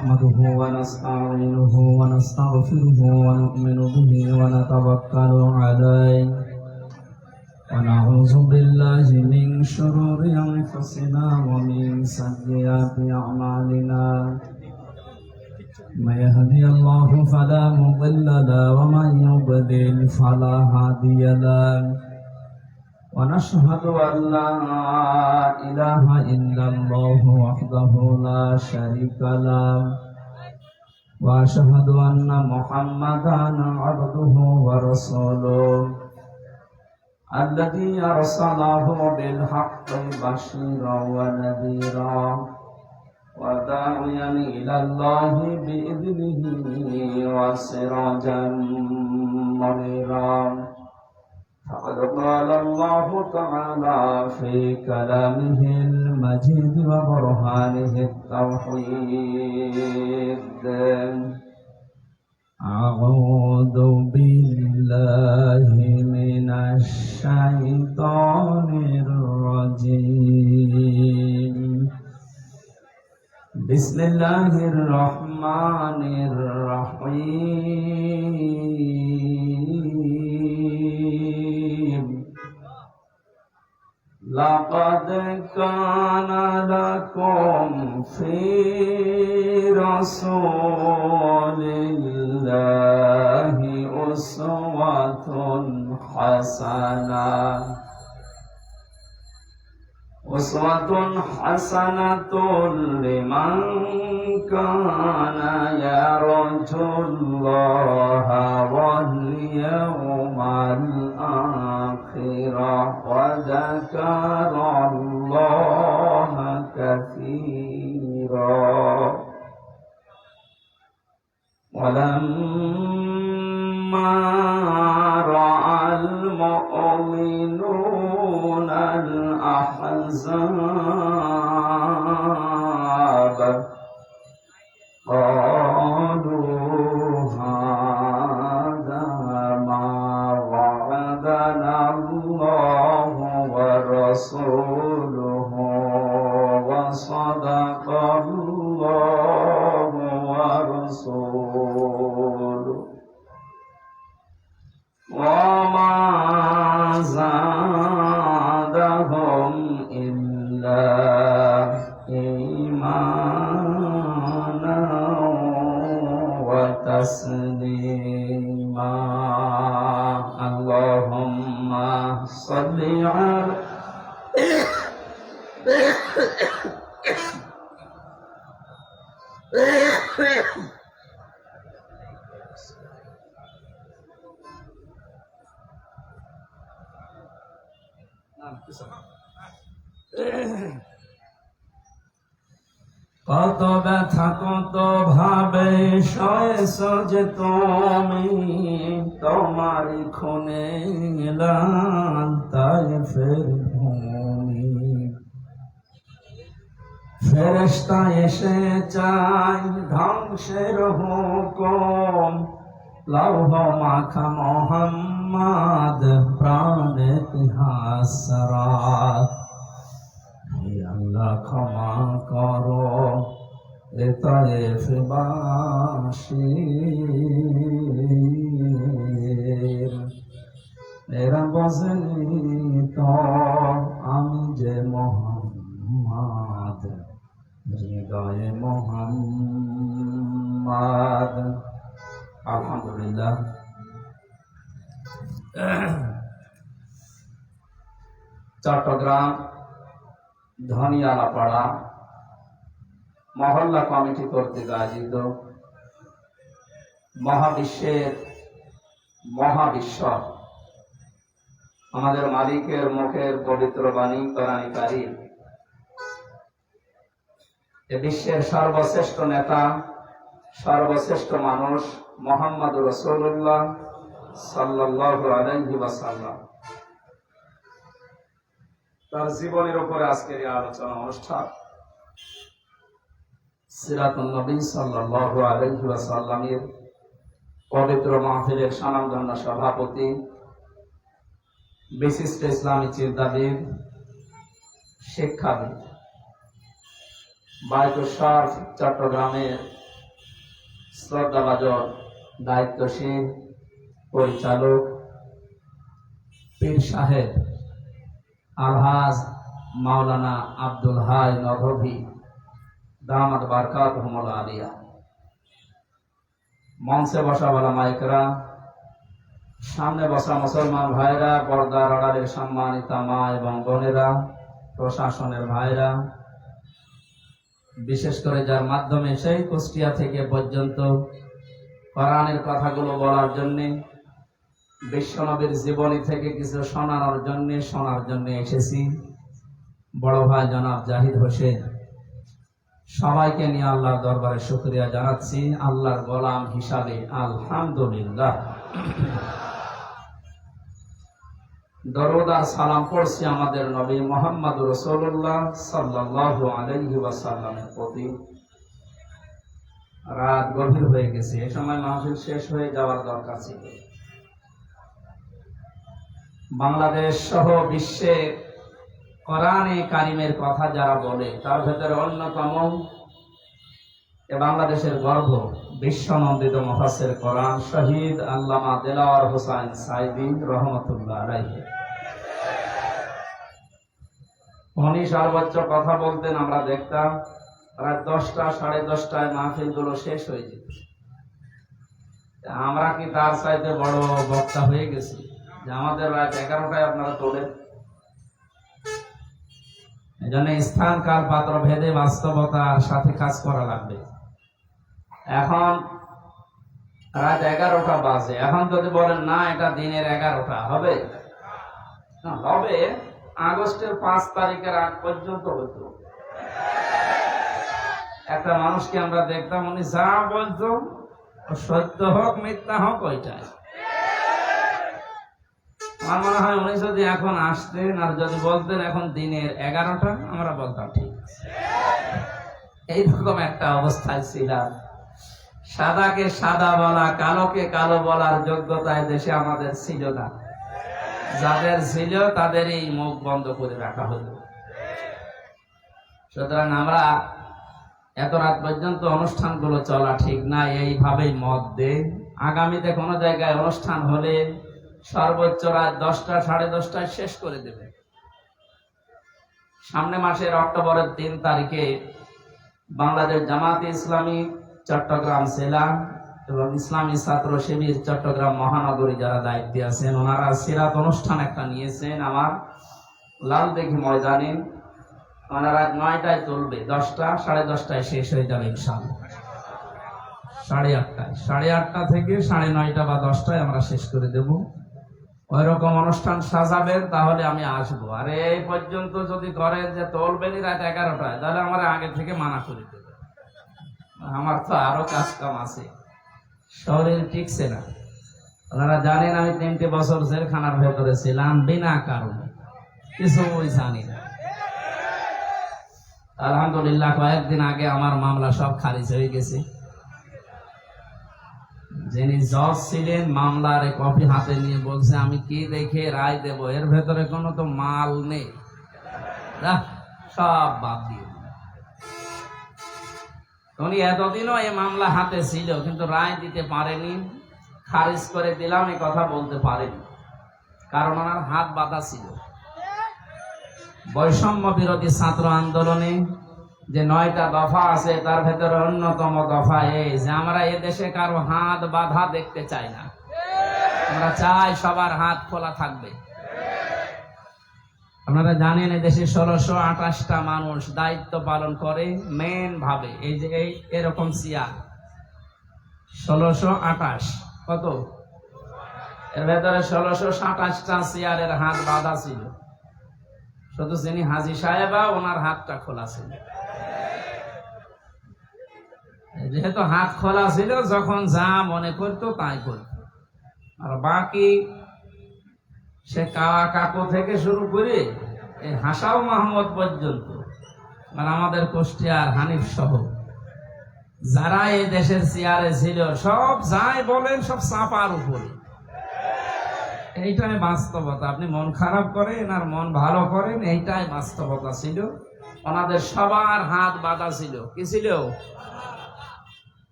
نحمده ونستعينه ونستغفره ونؤمن به ونتوكل عليه ونعوذ بالله من شرور أنفسنا ومن سيئات أعمالنا من يهدي الله فلا مضل له ومن يضلل فلا هادي له ونشهد أن لا إله إلا الله وحده لا شريك له وأشهد أن محمدا عبده ورسوله الذي أرسله بالحق بشيرا ونذيرا وداعيا إلى الله بإذنه وسراجا منيرا فقد قال الله تعالى في كلامه المجيد وبرهانه التوحيد أعوذ بالله من الشيطان الرجيم بسم الله الرحمن الرحيم لقد كان لكم في رسول الله أسوة حسنة لمن كان يرجو الله واليوم الآخر وذكر الله كثيرا ولما رأى المؤمنون الأحزاب قالوا هذا ما وعدنا الله ورسوله وصدق الله ورسوله وما زادهم إلا إيمانا وتسليما اللهم صل على কত ব্যথা কত ভাবে সয়েছ যে তুমি তোমারই খুনে লাল তায়েফের ভূমি ফেরেশতা এসে চায় ধ্বংসের হুকুম লৌহ মাখা মোহাম্মদ প্রাণ ইতিহাস রাত হে আল্লাহ ক্ষমা করো এ তায়েফবাসীর এরা বোঝেনি তো আমি যে মোহাম্মদ হৃদয়ে মোহাম্মদ আলহামদুলিল্লাহ চট্টগ্রাম ধনিয়ালাপাড়া মহল্লা কমিটি কর্তৃক আয়োজিত মহাবিশ্ব আমাদের মালিকের মুখের পবিত্র বাণী কোরআন কারীম এ বিশ্বের সর্বশ্রেষ্ঠ নেতা সর্বশ্রেষ্ঠ মানুষ মুহাম্মদুর রাসূলুল্লাহ সাল্লাল্লাহু আলাইহি ওয়াসাল্লাম তার জীবনের উপরে আজকের এই আলোচনা অনুষ্ঠান সিরাতুন নবী সাল্লাল্লাহু আলাইহি ওয়াসাল্লামের পবিত্র মাহফিলের স্বনামধন্য সভাপতি বিশিষ্ট ইসলামী চিন্তাবিদ শিক্ষাবিদ বায়তুল শরফ চট্টগ্রামের শ্রদ্ধাভাজন দায়িত্বশীল পরিচালক পীর সাহেব আলহাজ মাওলানা আব্দুল হাই নদভী দামাত বারকাতুহুমুল আলিয়া, মঞ্চে বসা ওলামা ইকরাম, সামনে বসা মুসলমান ভাইরা, পর্দার আড়ালের সম্মানিতা মা এবং বোনেরা, প্রশাসনের ভাইরা, বিশেষ করে যার মাধ্যমে সেই কুষ্টিয়া থেকে পর্যন্ত কোরআনের কথাগুলো বলার জন্যে, বিশ্বনবীর জীবনী থেকে কিছু শোনার জন্য এসেছি, বড় ভাই জনাব জাহিদ হোসেন, সবাইকে নিয়ে আল্লাহর দরবারে শুকরিয়া জানাচ্ছি আল্লাহর গোলাম হিসাবে আলহামদুলিল্লাহ। দরুদ আর সালাম পড়ছি আমাদের নবী মুহাম্মদ রাসূলুল্লাহ সাল্লাল্লাহু আলাইহি ওয়াসাল্লামের প্রতি। রাত গভীর হয়ে গেছে, এই সময় মাহফিল শেষ হয়ে যাওয়ার দরকার ছিল। বাংলাদেশ সহ বিশ্বে কোরআনে কারিমের কথা যারা বলে তার ভেতরে অন্যতম বাংলাদেশের গর্ব বিশ্বনন্দিত মুফাসসির কোরআন শহীদ আল্লামা দেলাওয়ার হোসেন সাঈদী রহমাতুল্লাহ আলাইহি। উনি সর্বোচ্চ কথা বলতেন, আমরা দেখতাম প্রায় 10টা 10:30টায় মাহফিলগুলো শেষ হয়ে যেত। আমরা কি তার চাইতে বড় বক্তা হয়ে গেছি যে আমাদের রাত 11টায় আপনারা তোলেন? এই জন্য স্থান কাল পাত্র ভেদে বাস্তবতার সাথে কাজ করা লাগবে। এখন রাত 11টা বাজে, এখন যদি বলেন না এটা দিনের 11টা হবে না, হবে আগস্টের 5 তারিখের আগ পর্যন্ত হতো। একটা মানুষকে আমরা দেখতাম, উনি যা বলতো সত্য হোক মিথ্যা হোক ওইটাই। আমার মনে হয় উনি যদি এখন আসতেন আর যদি বলতেন এখন দিনের 11টা, আমরা বলতাম ঠিক আছে। এইরকম একটা অবস্থায় ছিলাম। সাদাকে সাদা বলা, কালোকে কালো বলার যোগ্যতায় দেশে আমাদের ছিল না। যাদের ছিল তাদেরই মুখ বন্ধ করে রাখা হলো। সুতরাং আমরা এত রাত পর্যন্ত অনুষ্ঠানগুলো চলা ঠিক না, এইভাবেই মত দে। আগামীতে কোনো জায়গায় অনুষ্ঠান হলে সর্বোচ্চ রাত 10টা 10:30টায় শেষ করে দেবে। সামনে মাসের অক্টোবরের 3 তারিখে বাংলাদেশ জামাতে ইসলামী চট্টগ্রাম জেলা এবং ইসলামী ছাত্র শিবির চট্টগ্রাম মহানগরী যারা দায়িত্বে আছেন, ওনারা সিরাত অনুষ্ঠান একটা নিয়েছেন আমার লালদিঘি ময়দানে। ওনারা 9টায় চলবে, 10টা 10:30টায় শেষ হয়ে যাবে ইনশাআল্লাহ। 8:30টায় 8:30টা থেকে 9:30 বা 10টায় আমরা শেষ করে দেব। ওই রকম অনুষ্ঠান সাজাবেন তাহলে আমি আসবো। আর এই পর্যন্ত যদি করেন যে তোলবেনই রাত 11টায়, তাহলে আমরা আগে থেকে মানা করে দেব। আমার তো আরো কাজ কাম আছে, শরীর ঠিকছে না। ওনারা জানেন আমি 3টে বছর জেলখানার ভেতরে ছিলাম বিনা কারণে, কিছু জানি না। আলহামদুলিল্লাহ কয়েকদিন আগে আমার মামলা সব খারিজ হয়ে গেছে। যিনি জজ ছিলেন মামলার কপি হাতে নিয়ে বলছে আমি কি দেখে রায় দেব, এর ভেতরে কোনো তো মাল নেই, সব বাদ দিয়ে। উনি এতদিনও এই মামলা হাতে ছিল কিন্তু রায় দিতে পারেনি, খারিজ করে দিলাম এই কথা বলতে পারেনি, কারণ ওনার হাত বাঁধা ছিল। বৈষম্য বিরোধী ছাত্র আন্দোলনে যে 9টা দফা আছে তার ভেতরে অন্যতম দফা এই যে আমরা এদেশে কারো হাত বাঁধা দেখতে চাই না। আমরা চাই সবার হাত খোলা থাকবে। আপনারা জানেন এদেশে 1628টা মানুষ দায়িত্ব পালন করে মেন ভাবে। এই যে এরকম চেয়ার 1628, কত এর ভেতরে 1627টা চেয়ারের হাত বাঁধা ছিল। শুধু যিনি হাজী সাহেবা ওনার হাতটা খোলা ছিল। যেহেতু হাত খোলা ছিল, যখন যা মনে করতো তাই করতো। আর বাকি সে কাওয়া কাকু থেকে শুরু করে এই হাসাও মাহমুদ পর্যন্ত, মানে আমাদের কুষ্টিয়ার হানিফ সহ যারা এই দেশের চেয়ারে ছিল, সব যাই বলেন সব চাপার উপরে। এইটাই বাস্তবতা। আপনি মন খারাপ করেন আর মন ভালো করেন, এইটাই বাস্তবতা ছিল। ওনাদের সবার হাত বাঁধা ছিল। কি ছিল?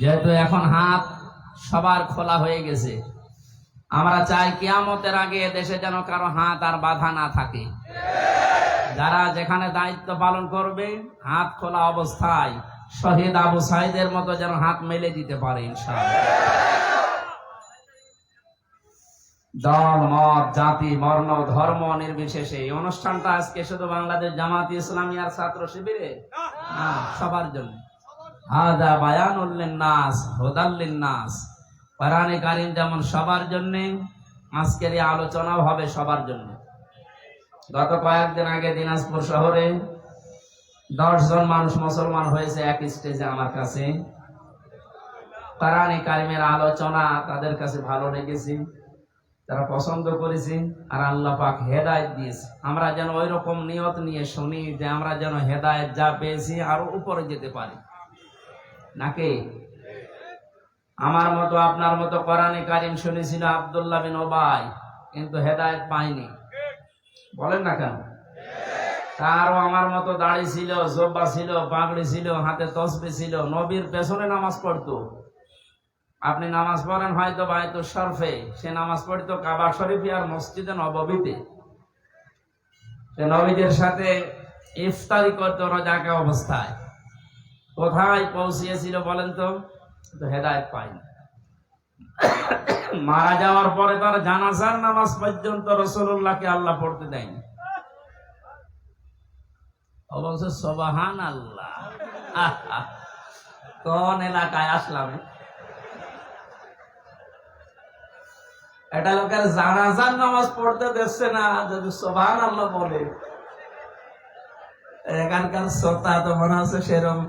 যেহেতু এখন হাত সবার খোলা হয়ে গেছে, আমরা চাই কিয়ামতের আগে দেশে যেন কারো হাত আর বাধা না থাকে। যারা যেখানে দায়িত্ব পালন করবে হাত খোলা অবস্থায় শহীদ আবু সাইদের মতো যেন হাত মেলে দিতে পারে ইনশাআল্লাহ। দল মত জাতি বর্ণ ধর্ম নির্বিশেষে এই অনুষ্ঠানটা আজকে শুধু বাংলাদেশ জামাত ইসলামী আর ছাত্র শিবিরে না, সবার জন্য। হাদা বায়ানুল লিন্নাস হুদাল লিন্নাস। কোরআনে কারীম যেমন সবার জন্য, আজকের এই আলোচনাও হবে সবার জন্য। গত কয়েকদিন আগে দিনাজপুর শহরে 10 জন মানুষ মুসলমান হয়েছে এক স্টেজে আমার কাছে। কোরআনে কারীমের আলোচনা তাদের কাছে ভালো লেগেছে, তারা পছন্দ করেছে, আর আল্লাহ পাক হেদায়েত দিয়েছে। আমরা যেন ওই রকম নিয়ত নিয়ে শুনি যে আমরা যেন হেদায়েত যা পেয়েছি আরো উপরে যেতে পারি নাকি। আমার মতো আপনার মতো কোরআনে কারীম শুনেছিল আব্দুল্লাহ বিন উবাই, কিন্তু হেদায়েত পায়নি, বলেন না কেন? তারও আমার মতো দাড়ি ছিল, জব্বা ছিল, পাগড়ি ছিল, হাতে তসবিহ ছিল, নবীর পেছনে নামাজ পড়তো। আপনি নামাজ পড়েন হয়তো বায়তুল শরফে, সে নামাজ পড়তো কাবা শরীফে আর মসজিদে নববীতে। সে নবীদের সাথে ইফতারি করতো রোজাকে অবস্থায়। কোথায় পৌঁছিয়েছিল বলেন তো? হেদায়েত পায়নি। মারা যাওয়ার পরে তার জানাজার নামাজ পর্যন্ত রাসূলুল্লাহকে আল্লাহ পড়তে দেয়নি। অবশ্য সুবহানাল্লাহ, কোন এলাকায় আসলাম? এটা লোকের জানাজার নামাজ পড়তে দিচ্ছে না, যদি সুবহানাল্লাহ বলে। এখানকার শ্রোতা তো মনে হচ্ছে সেরকম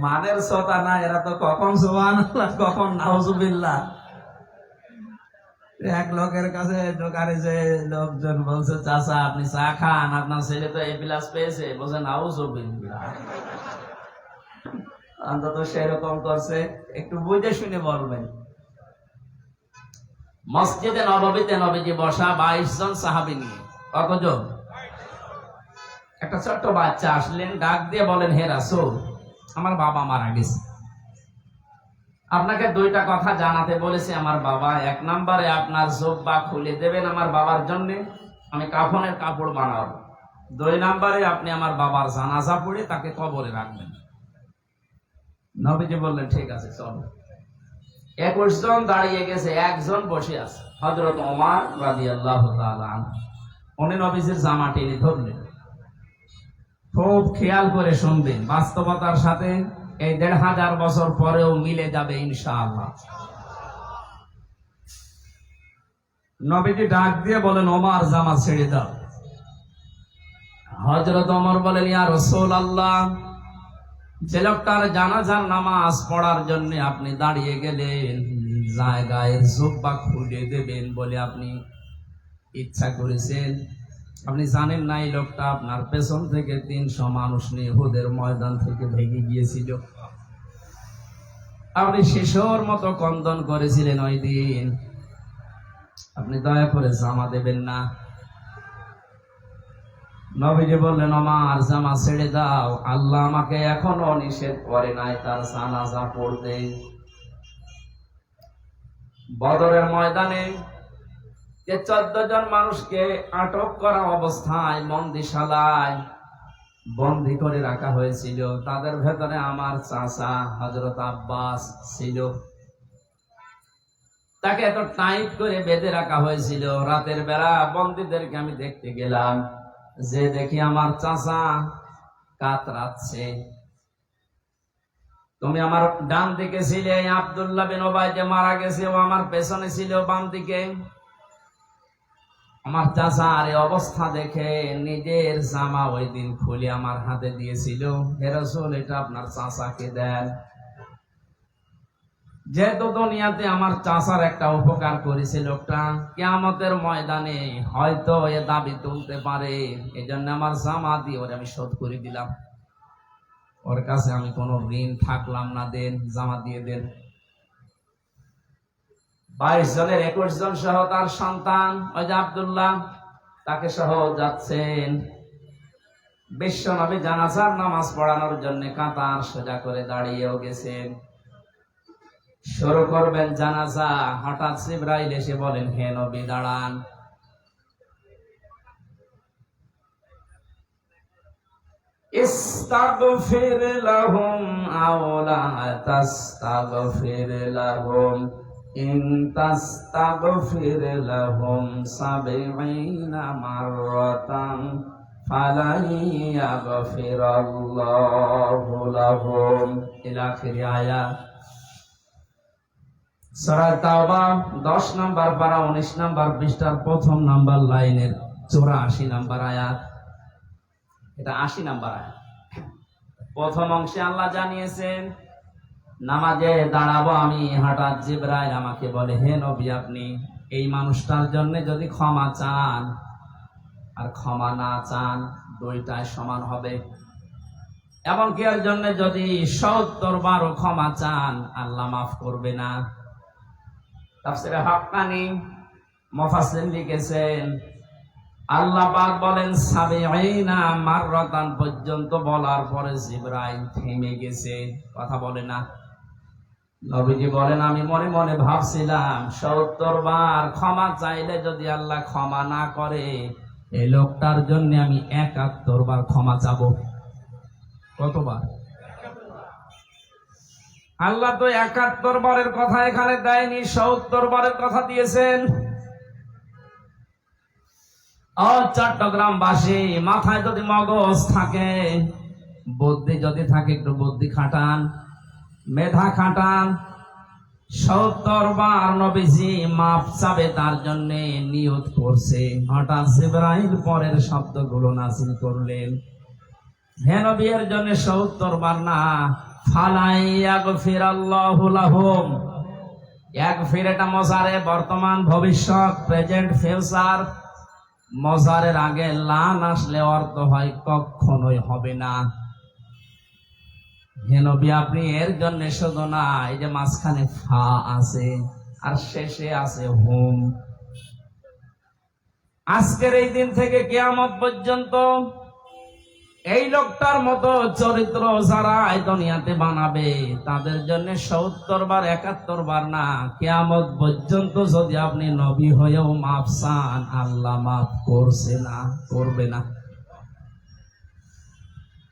মানের শ্রোতা না, এরা তো কখন সুবহানাল্লাহ কখন নাউজুবিল্লাহ। এক লোকের কাছে দোকানে যে লোকজন বলছে, চাচা আপনি চা খান, আপনার ছেলে তো এই প্লাস পেয়েছে, বলছে নাউজুবিল্লাহ। অন্তত সেরকম করছে, একটু বুঝে শুনে বলবেন। মসজিদে নববীতে নবীজি বসা 22 জন সাহাবী নিয়ে। কতজন? একটা ছোট্ট বাচ্চা আসলেন, ডাক দিয়ে বলেন, হে রাসূল, আমার বাবা মারা গেছে, আপনাকে 2টা কথা জানাতে বলেছে আমার বাবা। 1 নম্বরে আপনার জুব্বা খুলে দেবেন আমার বাবার জন্য, আমি কাফনের কাপড় বানাবো। 2 নম্বরে আপনি আমার বাবার জানাজা পড়ে তাকে কবরে রাখবেন। নবীজি বললেন, ঠিক আছে চলো। 21 জন দাঁড়িয়ে গেছে, 1 জন বসে আছে, হযরত ওমর রাদিয়াল্লাহু তাআলা আনহু। উনি নবীজির জামা টেনে ধরলেন। খুব খেয়াল করে শুনবেন, বাস্তবতার সাথে এই 1500 বছর পরেও মিলে যাবে ইনশাআল্লাহ। নবীজি ডাক দিয়ে বলেন, ওমর জামা ছেড়ে দাও। হযরত ওমর বলেন, ইয়া রাসূলুল্লাহ, যে লোকটার জানাজার নামাজ পড়ার জন্য আপনি দাঁড়িয়ে গেলেন, জায়গায় জুব্বা খুলে দেবেন বলে আপনি ইচ্ছা করেছেন, আপনি জানেন না এই লোকটা আপনার পেছন থেকে 300 মানুষ নিয়ে উহুদের ময়দান থেকে ভেগে গিয়েছিল। আপনি শিশুর মতো ক্রন্দন করেছিলেন ওই দিন, আপনি দয়া করে জামা দেবেন না। নবীজি বললেন, ওমর জামা ছেড়ে দাও, আল্লাহ আমাকে এখনো নিষেধ করে নাই তার জানাজা পড়তে। বদরের ময়দানে যে 14 জন মানুষকে আটক করা অবস্থায় বন্দিশালায় বন্দী করে রাখা হয়েছিল, তাদের ভেতরে আমার চাচা হযরত আব্বাস ছিল। তাকে এত টাইট করে বেঁধে রাখা হয়েছিল। রাতের বেলা বন্দীদেরকে আমি দেখতে গেলাম, যে দেখি আমার চাচা কাতরাচ্ছে। তুমি আমার ডান দিকে ছিলে, আব্দুল্লাহ বিন উবাই যে মারা গেছে ও আমার পেছনে ছিল বাম দিকে। আমার চাচা আর এই অবস্থা দেখে নিজের জামা ওই দিন খুলে আমার হাতে দিয়েছিল, হে রাসূল এটা আপনার চাচাকে দেন। যেহেতু দুনিয়াতে আমার চাচার একটা উপকার করেছে লোকটা, কিয়ামতের ময়দানে হয়তো এ দাবি তুলতে পারে, এজন্য আমার জামা দিয়ে ওরে আমি শোধ করে দিলাম। ওর কাছে আমি কোনো ঋণ থাকলাম না, দেন জামা দিয়ে দেন। 22 জনের 21 জন সহ তার সন্তান ওই যে আব্দুল্লাহ, তাকে সহ যাচ্ছেন। বিশ্ব নবী জানাজার নামাজ পড়ানোর জন্য কাতার সোজা করে দাঁড়িয়েও গেছেন। শুরু করবেন জানাজা। হঠাৎ জিবরাইল এসে বলেন, হে নবী দাঁড়ান। ইস্তাগফির লাহুম আও লা তাস্তাগফির লাহুম ইন তাস্তাগফির লাহুম ৭০ মাররাতান ফালান ইয়াগফিরাল্লাহু লাহুম ইলা আখির আয়াত। সূরা তাওবা 10 নম্বর পারা 19 নম্বর পৃষ্ঠার প্রথম নম্বর লাইনের 84 নম্বর আয়াত। এটা 80 নম্বর আয়াত। প্রথম অংশে আল্লাহ জানিয়েছেন নামাজে দাঁড়াবো আমি, হঠাৎ জিবরাইল আমাকে বলে, হে নবী আপনি এই মানুষটার জন্য যদি ক্ষমা চান আর ক্ষমা না চান দুইটাই সমান হবে। এমনকি এর জন্য যদি ৭০ বারও ক্ষমা চান আল্লাহ মাফ করবে না। তাফসীরে হাক্কানী মুফাসসির লিখেছেন আল্লাহ পাক বলেন ৭০ মাররাতান পর্যন্ত বলার পরে জিবরাইল থেমে গেছে, কথা বলে না। নবীজি বলেন আমি মনে মনে ভাবছিলাম ৭০ বার ক্ষমা চাইলে যদি আল্লাহ ক্ষমা না করে এই লোকটার জন্য আমি ৭১ বার ক্ষমা চাবো। কতবার? আল্লাহ তো ৭১ বারের কথা এখানে দেয়নি, ৭০ বারের কথা দিয়েছেন। ও চট্টগ্রামবাসী, মাথায় যদি মগজ থাকে, বুদ্ধি যদি থাকে, একটু বুদ্ধি খাটান, মেধা খাটান। ৭০ বার নবীজি মাফ চাবে তার জন্য নিয়ত করছে। হঠাৎ জিবরাইল পরের শব্দগুলো নাযিল করলেন, হে নবী এর জন্য ৭০ বার না, ফালাইয়াগফিরাল্লাহু লাহুম। ইয়াগফির এটা মজারে, বর্তমান, ভবিষ্যৎ, প্রেজেন্ট, ফিউচার। মজারের আগে লান আসলে অর্থ হয় কখনোই হবে না। হে নবী আপনি এর জন্য শুধু না, এই যে মাঝখানে ফা আছে আর শেষে আছে হুম। আজকের এই দিন থেকে কিয়ামত পর্যন্ত এই লোকটার মতো চরিত্র যারা এই দুনিয়াতে বানাবে তাদের জন্য ৭০ বার ৭১ বার না, কিয়ামত পর্যন্ত যদি আপনি নবী হয়েও মাফ চান আল্লাহ মাফ করছে না, করবে না।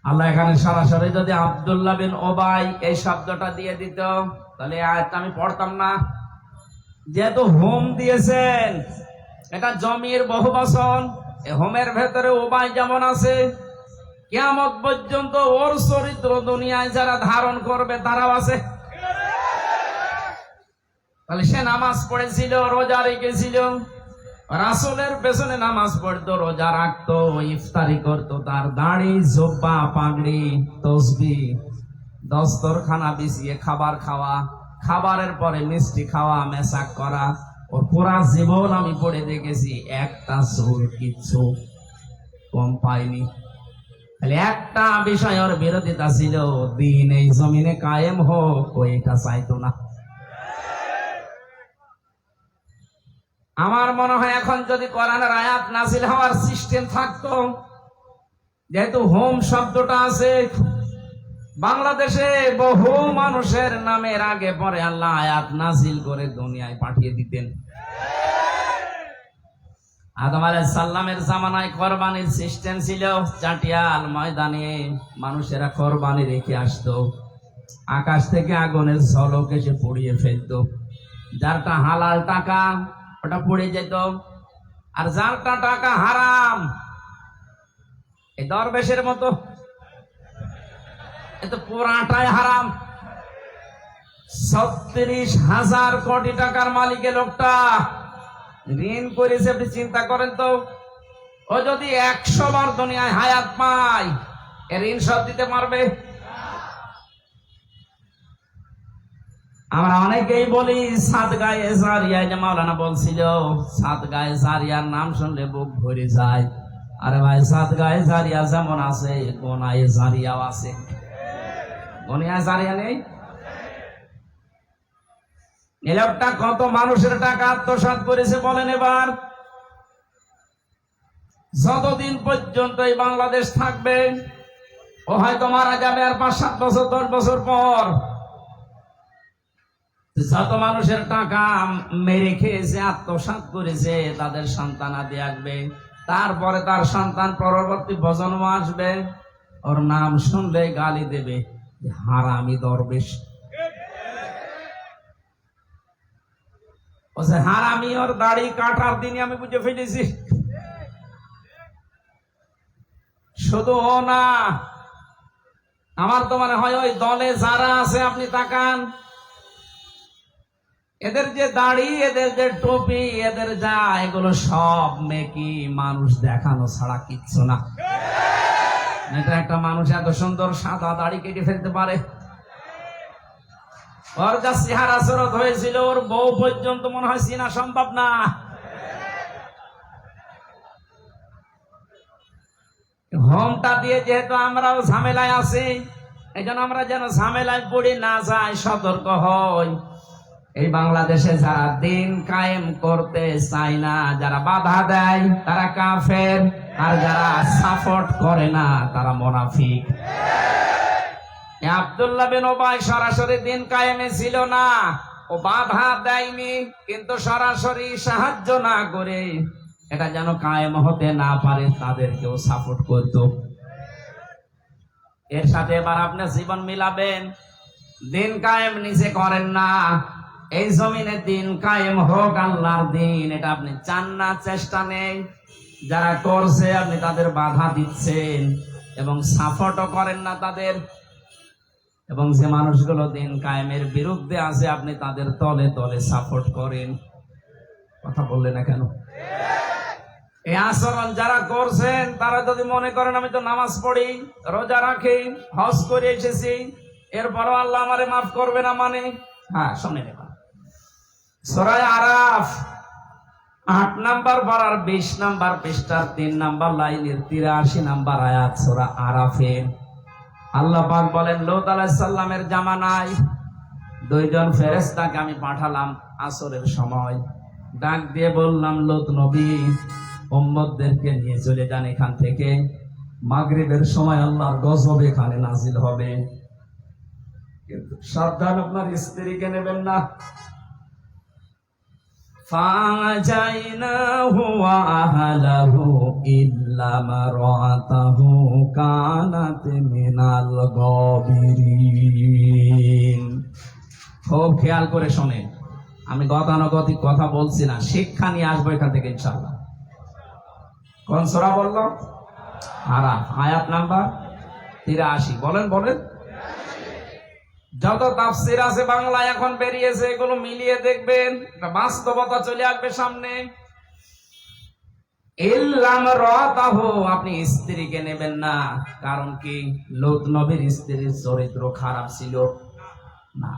আল্লাহ এখানে সরাসরি যদি আব্দুল্লাহ বিন ওবাই এই শব্দটা দিয়ে দিত তাহলে আয়াতটা আমি পড়তাম না। যেহেতু হোম দিয়েছেন, এটা জমির বহুবচন, এই হোমের ভেতরে ওবাই যেমন আছে, কিয়ামত পর্যন্ত ওর চরিত্র দুনিয়ায় যারা ধারণ করবে তারাও আছে। তাহলে সে নামাজ পড়েছিল, রোজা রেখেছিল, রাসূলের পেছনে নামাজ পড়তো, রোজা রাখতো, ইফতারি করতো, তার দাড়ি, জুব্বা, পাগড়ি, তসবিহ, দস্তরখানা বিছিয়ে খাবার খাওয়া, খাবারের পরে মিষ্টি খাওয়া, মেসাক করা, ওর পুরা জীবন আমি পড়ে দেখেছি একটা চুল কিচ্ছু কম পাইনি। তাহলে একটা বিষয় ওর বিরোধিতা ছিল, দিন এই জমিনে কায়েম হোক, ওইটা চাইতো না। আমার মনে হয় এখন যদি কোরআনের আয়াত নাযিল হওয়ার সিস্টেম থাকতো, যেহেতু হোম শব্দটা আছে, বাংলাদেশে বহু মানুষের নামের আগে পরে আল্লাহ আয়াত নাযিল করে দুনিয়ায় পাঠিয়ে দিতেন। আদম আলাইহিস সালামের জামানায় কোরবানির সিস্টেম ছিল, চাটিয়াল ময়দানে মানুষেরা কোরবানি রেখে আসতো, আকাশ থেকে আগুনের ঝলক এসে পুড়িয়ে ফেলতো। যারটা হালাল টাকা ওটা পড়ে যেত, আর যারটা টাকা হারাম, এই দরবেশের মতো, এতো পুরাটাই হারাম। ৩৬,০০০ কোটি টাকার মালিক লোকটা ঋণ করেছে। আপনি চিন্তা করেন তো, ও যদি ১০০ বার দুনিয়ায় হায়াত পায় এ ঋণ সব দিতে পারবে? আমরা অনেকেই বলি সাদগায়ে জারিয়া, যে মাওলানা বলছিল সাদগায়ে জারিয়ার নাম শুনলে বুক ভরে যায়। আরে ভাই, সাদগায়ে জারিয়া যেমন আছে গোনায়ে জারিয়াও আছে। গোনায়ে জারিয়া নেই? এই লোকটা কত মানুষের টাকা আত্মসাৎ করেছে বলেন এবার। যতদিন পর্যন্ত এই বাংলাদেশ থাকবে, ও হয়তো মারা যাবে আর ৫-৭ বছর ১০ বছর পর। যত মানুষের টাকা মেরে খেয়েছে, আত্মসাৎ করেছে, তাদের সন্তানাদি আসবে, তারপরে তার সন্তান পরবর্তী প্রজন্ম আসবে, ওর নাম শুনলে গালি দেবে, হারামি দরবেশ। হারামি ওর দাড়ি কাটার দিনই আমি বুঝে ফেলেছি। শুধু ও না, আমার তো মনে হয় ওই দলে যারা আছে আপনি তাকান, এদের যে দাড়ি, এদের যে টুপি, এদের যা, এগুলো সব মেকি মানুষ দেখানো ছাড়া কিচ্ছু না। এটা একটা মানুষ এত সুন্দর সাদা দাড়ি কেটে ফেলতে পারে? ওর যা চেহারা সুরত হয়েছিল, ওর বউ পর্যন্ত মনে হয় চেনা সম্ভব না। হোমটা দিয়ে যেহেতু আমরাও ঝামেলায় আছি, এই জন্য আমরা যেন ঝামেলায় পড়ে না যাই, সতর্ক হই। এই বাংলাদেশে যারা দিন কায়েম করতে চায় না, যারা বাধা দেয়, তারা কাফের, আর যারা সাপোর্ট করে না, তারা মুনাফিক। আব্দুল্লাহ বিন উবাই সরাসরি দিন কায়েমে ছিল না, ও বাধা দেয়নি, কিন্তু সরাসরি সাহায্য না করে এটা যেন কায়েম হতে না পারে, তাদেরকেও সাপোর্ট করত। এর সাথে এবার আপনি জীবন মিলাবেন। দিন কায়েম নিজে করেন না, এই জমিনে দিন কায়েম হোক, আল্লাহর দিন, এটা আপনি চান না, চেষ্টা নেই। যারা করছে আপনি তাদের বাধা দিচ্ছেন এবং সাপোর্টও করেন না তাদের। এবং যে মানুষগুলো দিন কায়েমের বিরুদ্ধে আছে, আপনি তাদের তলে তলে সাপোর্ট করেন। কথা বললে না কেন? এই আচরণ যারা করছেন, তারা যদি মনে করেন আমি তো নামাজ পড়ি, রোজা রাখি, হজ করে এসেছি, এরপরও আল্লাহ আমারে মাফ করবে না, মানে হ্যাঁ, শোনেন এবার সূরা আরাফ ৮ নাম্বার পারার ২০ নাম্বার পৃষ্ঠার ৩ নাম্বার লাইনের ৮৩ নাম্বার আয়াত সূরা আরাফে আল্লাহ পাক বলেন, লূত আলাইহিস সালামের জামানায় ২ জন ফেরেশতাকে আমি পাঠালাম আসরের সময়। ডাক দিয়ে বললাম, লূত নবী, উম্মতদেরকে নিয়ে চলে যান এখান থেকে, মাগরিবের সময় আল্লাহর গজব এখানে নাজিল হবে, কিন্তু সাবধান, আপনার স্ত্রীকে নেবেন না। فَأَنجَيْنَاهُ وَأَهْلَهُ إِلَّا امْرَأَتَهُ كَانَتْ مِنَ الْغَابِرِينَ। খুব খেয়াল করে শোনেন, আমি গতানুগতিক কথা বলছি না, শিক্ষা নিয়ে আসবো এখান থেকে ইনশাআল্লাহ। কোন সূরা বললাম? আরাফ, আয়াত নাম্বার ৮৩। বলেন বলেন। যত তাফসীর আছে বাংলায় এখন বেরিয়েছে, এগুলো মিলিয়ে দেখবেন, বাস্তবতা চলে আসবে সামনে। ইল্লাম রাতাহু, আপনি স্ত্রীকে নেবেন না। কারণ কি? লূত নবীর স্ত্রীর চরিত্র খারাপ ছিল না।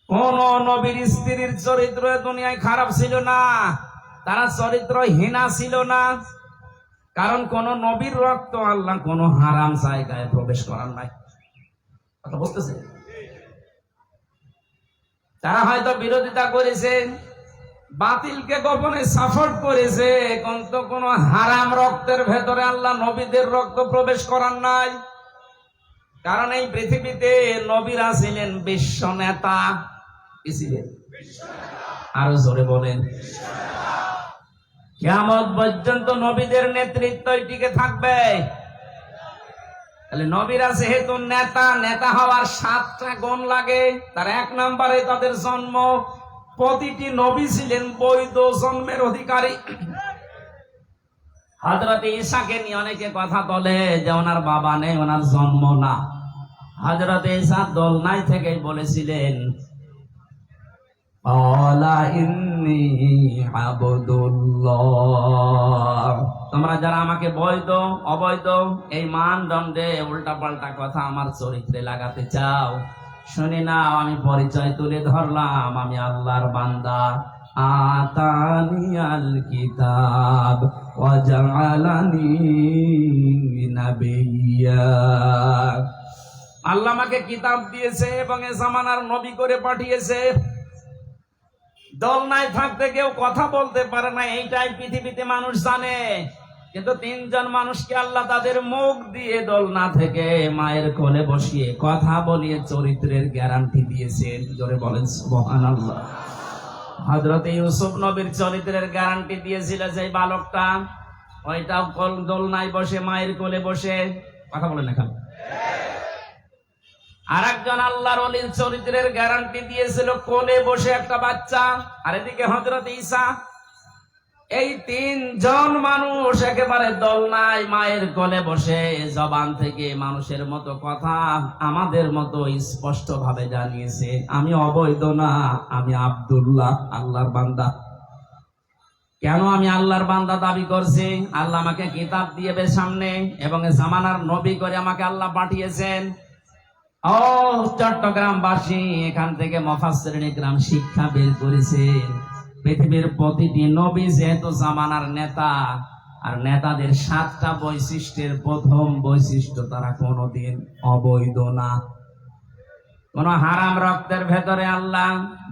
কোন নবীর স্ত্রীর চরিত্র দুনিয়ায় খারাপ ছিল না, তারা চরিত্রহীনা ছিল না। কারণ কোন নবীর রক্ত আল্লাহ কোন হারাম জায়গায় প্রবেশ করার নাই। কথা বুঝতেছে? তারা হয়তো বিরোধিতা করেছে, বাতিলকে গোপনে সাপোর্ট করেছে, কিন্তু কোন হারাম রক্তের ভেতরে আল্লাহ নবীদের রক্ত প্রবেশ করার নাই। কারণ এই পৃথিবীতে নবীরা ছিলেন বিশ্ব নেতা। কি ছিলেন? আরো জোরে বলেন। কিয়ামত পর্যন্ত নবীদের নেতৃত্ব টিকে থাকবে। তাহলে নবীরা যেহেতু নেতা, নেতা হওয়ার 7টা গুণ লাগে। তার 1 নম্বরে তাদের জন্ম। প্রতিটি নবী ছিলেন বৈধ জন্মের অধিকারী। হযরত ঈসাকে নিয়ে অনেকে কথা বলে যে ওনার বাবা নেই, ওনার জন্ম না। হযরত ঈসা দোলনায় থেকেই বলেছিলেন, আলা ইন্নী আবদুল্লাহ। তোমরা যারা আমাকে বৈধ অবৈধ এই মানদণ্ডে উল্টা পাল্টা কথা আমার চরিত্রে লাগাতে চাও, শুনে নাও, আমি পরিচয় তুলে ধরলাম, আমি আল্লাহর বান্দা। আতানিয়াল কিতাব ওয়া জাআলানি নাবিয়্যা। আল্লাহ আমাকে কিতাব দিয়েছে এবং এ জামানার নবী করে পাঠিয়েছে। দোলনায় থাকতে কেউ কথা বলতে পারে না, এইটাই পৃথিবীতে মানুষ জানে। কিন্তু তিনজন মানুষকে আল্লাহ তাদের মুখ দিয়ে দোলনা থেকে মায়ের কোলে বসিয়ে কথা বলিয়ে চরিত্রের গ্যারান্টি দিয়েছেন। জোরে বলেন সুবহানাল্লাহ। হযরত ইউসুফ নবীর চরিত্রের গ্যারান্টি দিয়েছিল যে বালকটা, ওইটাও দোলনায় বসে মায়ের কোলে বসে কথা বলেন এখন। আর একজন আল্লাহর ওলির চরিত্রের গ্যারান্টি দিয়েছিল কোলে বসে একটা বাচ্চা, আর এদিকে হযরত ঈসা। এই তিনজন মানুষ একেবারে দোলনায় মায়ের কোলে বসে জবান থেকে মানুষের মতো কথা আমাদের মতো স্পষ্ট ভাবে জানিয়েছে, আমি অবৈধ না, আমি আব্দুল্লাহ, আল্লাহর বান্দা। কেন আমি আল্লাহর বান্দা দাবি করছি? আল্লাহ আমাকে কিতাব দিয়েবে সামনে এবং জামানার নবী করে আমাকে আল্লাহ পাঠিয়েছেন। ও চট্টগ্রামবাসী, এখান থেকে মুফাসসিরিন ইকরাম শিক্ষা বের করেছেন, পৃথিবীর প্রতিটি নবী যেহেতু জামানার নেতা, আর নেতাদের 7টা বৈশিষ্ট্যের প্রথম বৈশিষ্ট্য তারা কোনোদিন অবৈধ না। কোন হারাম রক্তের ভেতরে আল্লাহ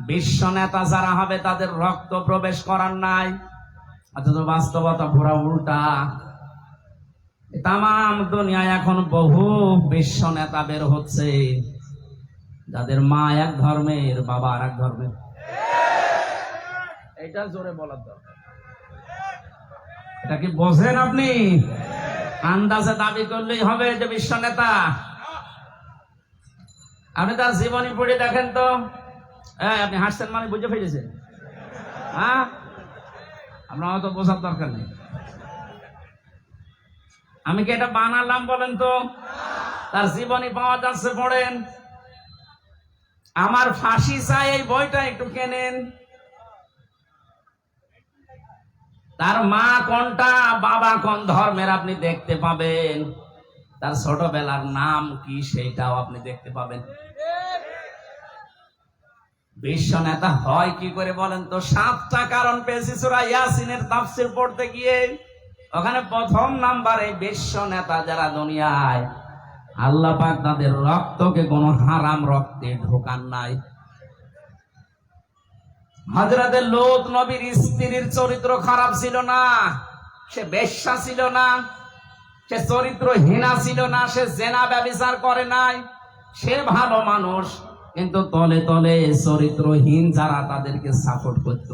বিশ্ব নেতা যারা হবে তাদের রক্ত প্রবেশ করার নাই। অথচ বাস্তবতা পুরা উল্টা। তাম দুনিয়ায় এখন বহু বিশ্ব নেতা বের হচ্ছে যাদের মা এক ধর্মের, বাবা আর এক ধর্মের। এটা জোরে বলার দরকার। এটা কি বোঝেন আপনি? আন্দাজে দাবি করলেই হবে যে বিশ্ব নেতা? আপনি তার জীবনী পড়ে দেখেন তো। আপনি হাসছেন মানে বুঝে ফেলেছেন? হ্যাঁ, আপনার হয়তো বোঝার দরকার নেই। আমি কি এটা বানালাম বলেন তো? তার জীবনী পাওয়া যাচ্ছে, পড়েন। আমার ফাঁসি চাই এই বইটা একটু কেনেন। তার মা কোনটা, বাবা কোন ধর্মের আপনি দেখতে পাবেন। তার ছোটবেলার নাম কি সেইটাও আপনি দেখতে পাবেন। বিশ্ব নেতা হয় কি করে বলেন তো? 7টা কারণ পেয়েছি সূরা ইয়াসিনের তাফসীর পড়তে গিয়ে। ওখানে প্রথম নাম্বারে বিশ্ব নেতা যারা দুনিয়ায়, আল্লাহ পাক তাদের রক্তকে কোনো হারাম রক্তে ঢোকান নাই। হযরত লূত নবীর স্ত্রীর চরিত্র খারাপ ছিল না, সে বেশ্যা ছিল না, সে চরিত্রহীনা ছিল না, সে জেনা ব্যভিচার করে নাই, সে ভালো মানুষ। কিন্তু তলে তলে চরিত্রহীন যারা তাদেরকে সাপোর্ট করত।